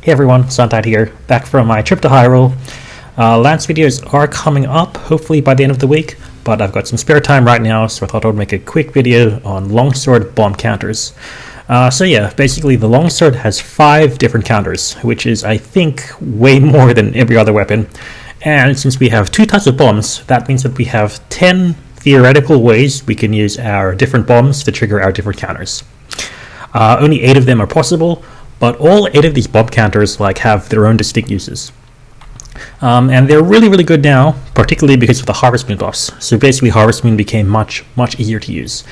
Hey everyone, SunTide here, back from my trip to Hyrule. Lance videos are coming up, hopefully by the end of the week, but I've got some spare time right now, so I thought I would make a quick video on longsword bomb counters. So yeah, basically the longsword has 5 different counters, which is, I think, way more than every other weapon. And since we have 2 types of bombs, that means that we have 10 theoretical ways we can use our different bombs to trigger our different counters. Only 8 of them are possible, but all 8 of these bomb counters have their own distinct uses. And they're really good now, particularly because of the Harvest Moon buffs. So basically Harvest Moon became much easier to use.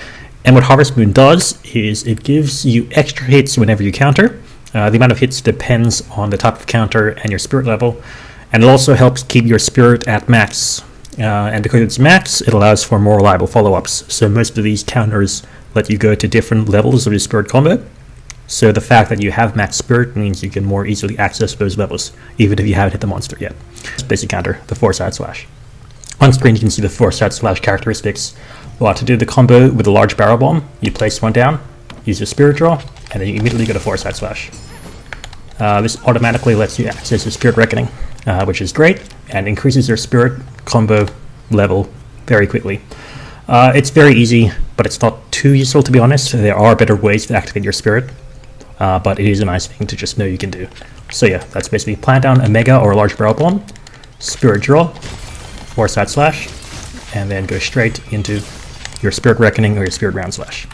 And what Harvest Moon does is it gives you extra hits whenever you counter. The amount of hits depends on the type of counter and your spirit level. And it also helps keep your spirit at max. And because it's max, it allows for more reliable follow-ups. So most of these counters let you go to different levels of your spirit combo. So the fact that you have max spirit means you can more easily access those levels, even if you haven't hit the monster yet. Basic counter, the Foresight Slash. On screen you can see the Foresight Slash characteristics. Well, to do the combo with a large barrel bomb, you place one down, use your spirit draw, and then you immediately get a Foresight Slash. This automatically lets you access your Spirit Reckoning, which is great, and increases your spirit combo level very quickly. It's very easy, but it's not too useful, to be honest. There are better ways to activate your spirit. But it is a nice thing to just know you can do. So yeah, that's basically plant down a mega or a large barrel bomb, spirit draw, Foresight Slash, and then go straight into your Spirit Reckoning or your Spirit Round Slash.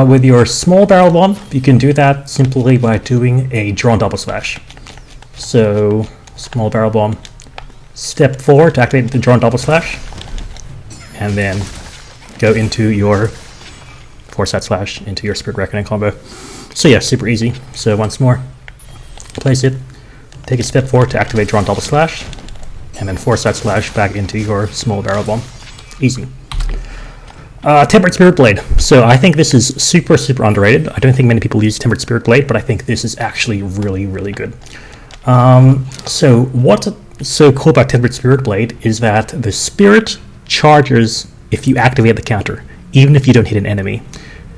With your small barrel bomb, you can do that simply by doing a drawn double slash. So small barrel bomb, step forward to activate the drawn double slash, and then go into your Foresight Slash into your Spirit Reckoning combo. So yeah, super easy. So once more, place it, take a step forward to activate Drawn Double Slash, and then Foresight Slash back into your small barrel bomb. Easy. Tempered Spirit Blade. So I think this is super underrated. I don't think many people use Tempered Spirit Blade, but I think this is actually really good. So what's so cool about Tempered Spirit Blade is that the spirit charges if you activate the counter, even if you don't hit an enemy.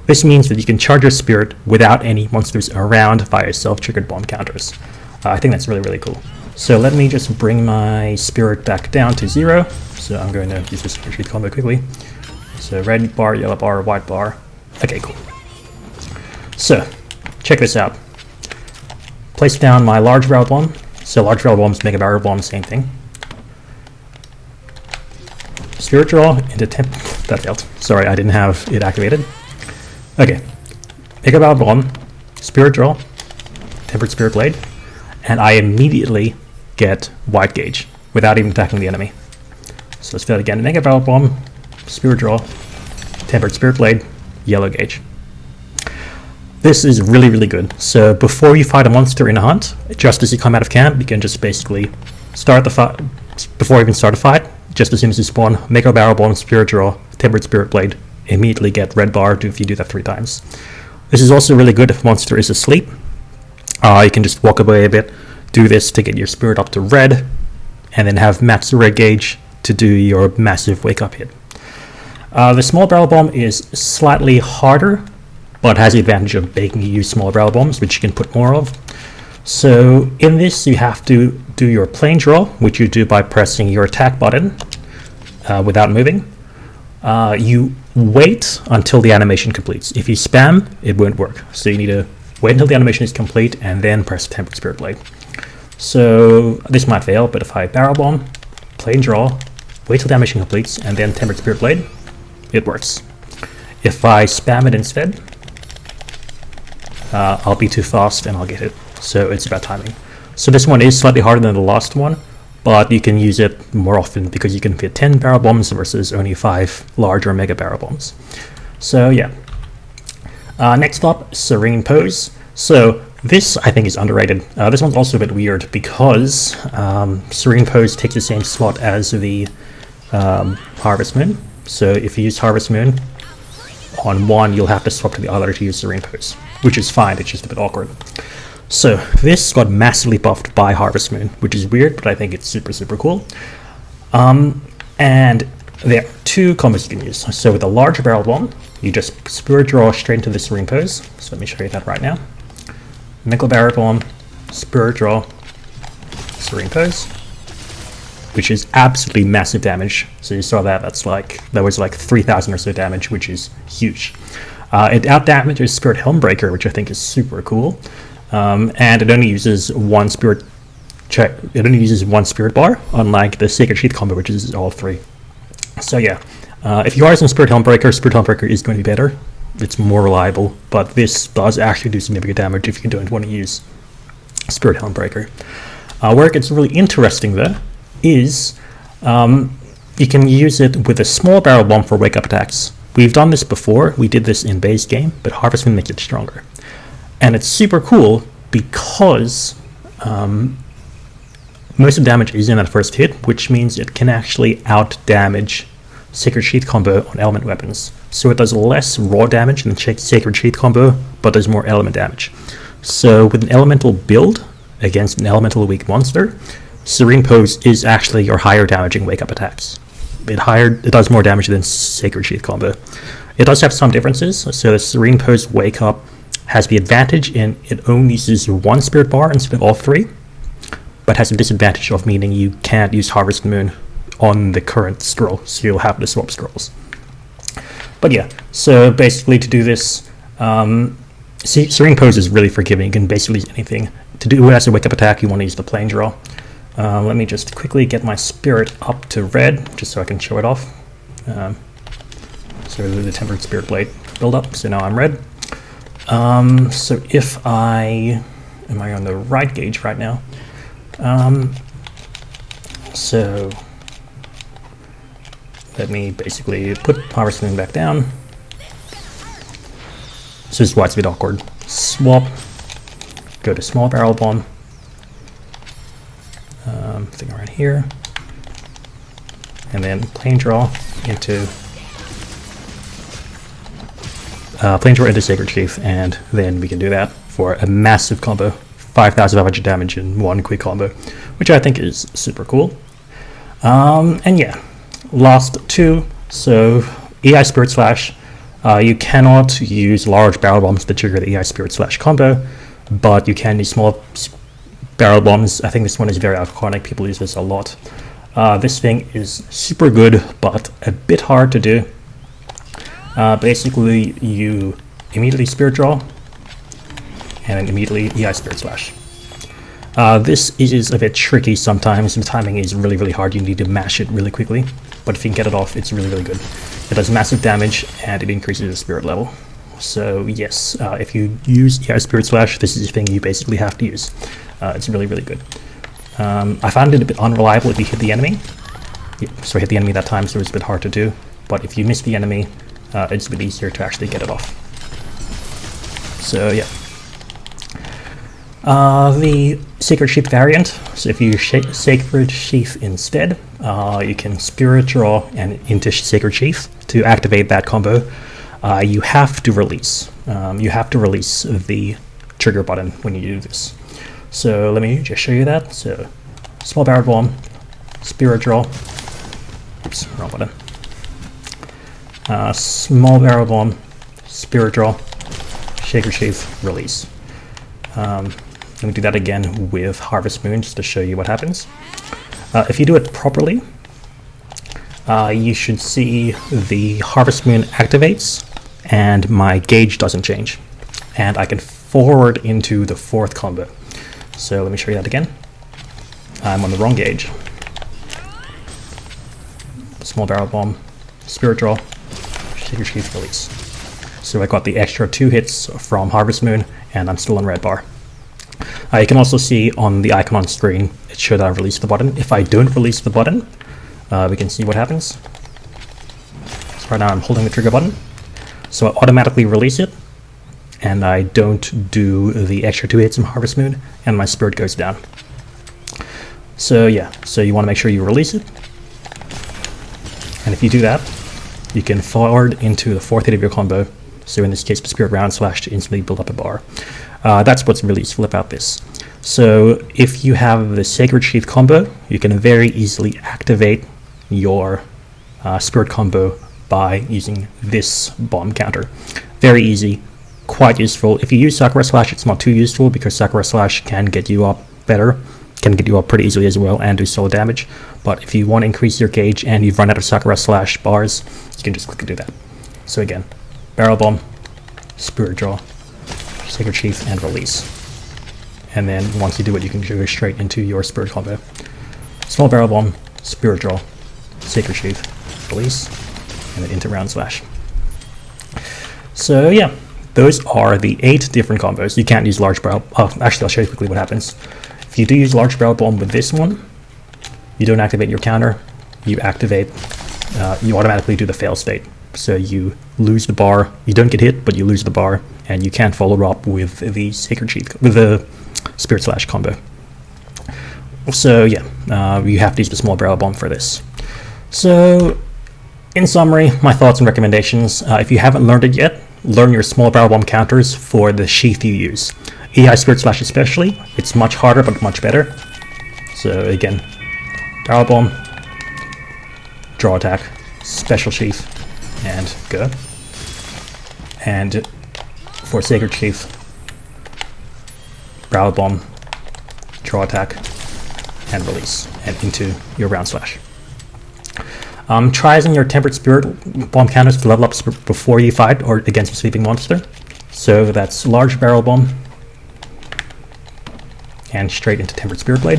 This means that you can charge your spirit without any monsters around via self-triggered bomb counters. I think that's really cool. So let me just bring my spirit back down to 0. So I'm going to use this retreat combo quickly. So red bar, yellow bar, white bar. Okay, cool. So check this out. Place down my large barrel bomb. So large barrel bombs, mega barrel bomb, same thing. Spirit draw into temp. That failed. Sorry, I didn't have it activated. Okay, mega barrel bomb, spirit draw, tempered spirit blade, and I immediately get white gauge without even attacking the enemy. So let's do that again. Mega barrel bomb, spirit draw, tempered spirit blade, yellow gauge. This is really good. So before you fight a monster in a hunt, just as you come out of camp, you can just basically start the fight. Before you even start a fight, just as soon as you spawn, mega barrel bomb, spirit draw, tempered spirit blade, immediately get red bar if you do that 3 times. This is also really good if a monster is asleep. You can just walk away a bit, do this to get your spirit up to red, and then have max red gauge to do your massive wake up hit. The small barrel bomb is slightly harder, but has the advantage of making you use small barrel bombs, which you can put more of. So in this you have to do your plain draw, which you do by pressing your attack button without moving. You wait until the animation completes. If you spam, it won't work. So you need to wait until the animation is complete and then press Tempered Spirit Blade. So this might fail, but if I barrel bomb, plain draw, wait till the animation completes, and then Tempered Spirit Blade, it works. If I spam it instead, I'll be too fast and I'll get it. So it's about timing. So this one is slightly harder than the last one, but you can use it more often because you can fit 10 barrel bombs versus only 5 large or mega barrel bombs. So yeah. Next up, Serene Pose. So this I think is underrated. This one's also a bit weird because Serene Pose takes the same slot as the Harvest Moon. So if you use Harvest Moon on one, you'll have to swap to the other to use Serene Pose, which is fine, it's just a bit awkward. So this got massively buffed by Harvest Moon, which is weird, but I think it's super cool. And there are 2 combos you can use. So with a large barrel bomb, you just spirit draw straight into the Serene Pose. So let me show you that right now. Nickel barrel bomb, Spirit Draw, Serene Pose, which is absolutely massive damage. So you saw that, that was like 3,000 or so damage, which is huge. It out damages Spirit Helmbreaker, which I think is super cool. And it only uses one spirit bar, unlike the Sacred Sheath combo, which is all three. So yeah, if you are using Spirit Helmbreaker is going to be better. It's more reliable, but this does actually do significant damage if you don't want to use Spirit Helmbreaker. Where it gets really interesting though is you can use it with a small barrel bomb for wake up attacks. We've done this before. We did this in base game, but Harvest Moon makes it stronger. And it's super cool because most of the damage is in that first hit, which means it can actually out-damage Sacred Sheath combo on element weapons. So it does less raw damage than Sacred Sheath combo, but does more element damage. So with an elemental build against an elemental weak monster, Serene Pose is actually your higher damaging wake-up attacks. It does more damage than Sacred Sheath combo. It does have some differences. So the Serene Pose wake-up has the advantage in it only uses one spirit bar instead of all three, but has a disadvantage of meaning you can't use Harvest Moon on the current scroll, so you'll have to swap scrolls. But yeah, so basically to do this, Serene Pose is really forgiving. You can basically use anything. To do it as a wake-up attack, you want to use the Plane Draw. Let me just quickly get my spirit up to red, just so I can show it off. So the Tempered Spirit Blade build up, so now I'm red. So if am I on the right gauge right now? So let me basically put Harvest Moon back down. So this is why it's a bit awkward. Swap, go to small barrel bomb. Thing right here, and then Plane Draw into Sacred Sheath, and then we can do that for a massive combo, 5,500 damage in one quick combo, which I think is super cool. And yeah, last two. So Iai Spirit Slash, you cannot use large barrel bombs to trigger the Iai Spirit Slash combo, but you can use small barrel bombs. I think this one is very iconic. People use this a lot. This thing is super good, but a bit hard to do. Basically, you immediately Spirit Draw, and then immediately Iai Spirit Slash. This is a bit tricky sometimes. The timing is really, really hard. You need to mash it really quickly, but if you can get it off, it's really, really good. It does massive damage, and it increases the spirit level. So yes, if you use Iai Spirit Slash, this is the thing you basically have to use. It's really, really good. I found it a bit unreliable if you hit the enemy. So I hit the enemy that time, so it's a bit hard to do. But if you miss the enemy, it's a bit easier to actually get it off. So yeah. The Sacred Sheath variant, so if you Sacred Sheath instead, you can Spirit Draw and into Sacred Sheath to activate that combo. You have to release. You have to release the trigger button when you do this. So let me just show you that. So small barrel bomb, Spirit Draw. Oops, wrong button. Small barrel bomb, Spirit Draw, Sacred Sheath, release. Let me do that again with Harvest Moon just to show you what happens. If you do it properly, you should see the Harvest Moon activates and my gauge doesn't change. And I can forward into the fourth combo. So let me show you that again. I'm on the wrong gauge. Small barrel bomb, Spirit Draw, Sacred Sheath, release. So I got the extra 2 hits from Harvest Moon, and I'm still on red bar. You can also see on the icon on screen, it showed that I released the button. If I don't release the button, we can see what happens. So right now I'm holding the trigger button. So I automatically release it, and I don't do the extra 2 hits from Harvest Moon, and my spirit goes down. So yeah, so you want to make sure you release it. And if you do that, you can forward into the 4th hit of your combo. So in this case, the Spirit Round Slash to instantly build up a bar. That's what's really useful about this. So if you have the Sacred Sheath combo, you can very easily activate your Spirit combo by using this bomb counter. Very easy. quite useful. If you use Sakura Slash, it's not too useful because Sakura Slash can get you up better, can get you up pretty easily as well and do solo damage. But if you want to increase your gauge and you've run out of Sakura Slash bars, you can just quickly do that. So again, Barrel Bomb, Spirit Draw, Sacred Sheath, and release. And then once you do it, you can go straight into your Spirit combo. Small Barrel Bomb, Spirit Draw, Sacred Sheath, release, and then into Round Slash. So yeah, those are the 8 different combos. You can't use large barrel. Actually, I'll show you quickly what happens. If you do use large barrel bomb with this one, you don't activate your counter. You activate. You automatically do the fail state. So you lose the bar. You don't get hit, but you lose the bar, and you can't follow up with the Sacred Sheath, with the Spirit Slash combo. So yeah, you have to use the small barrel bomb for this. So in summary, my thoughts and recommendations. If you haven't learned it yet, learn your small barrel bomb counters for the sheath you use. Iai Spirit Slash especially, it's much harder but much better. So again, barrel bomb, draw attack, special sheath, and go. And for Sacred Sheath, barrel bomb, draw attack, and release, and into your Round Slash. Try using your Tempered Spirit Bomb counters to level up before you fight or against a sleeping monster. So that's large Barrel Bomb and straight into Tempered Spirit Blade.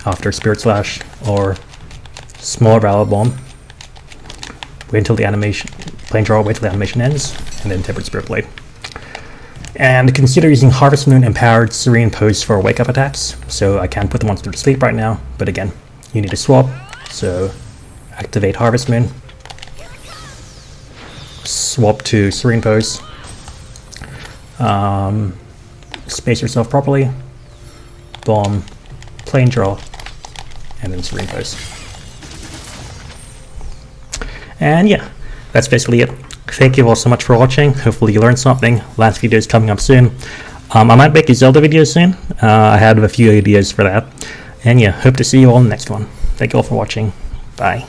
After Spirit Slash or smaller Barrel Bomb, wait until the animation, plain draw, wait till the animation ends, and then Tempered Spirit Blade. And consider using Harvest Moon empowered Serene Pose for wake up attacks. So I can't put the monster to sleep right now, but again, you need to swap. So activate Harvest Moon, swap to Serene Pose, space yourself properly, bomb, plain draw, and then Serene Pose. And yeah, that's basically it. Thank you all so much for watching. Hopefully you learned something. Last video is coming up soon. I might make a Zelda video soon. I have a few ideas for that. And yeah, hope to see you all in the next one. Thank you all for watching. Bye.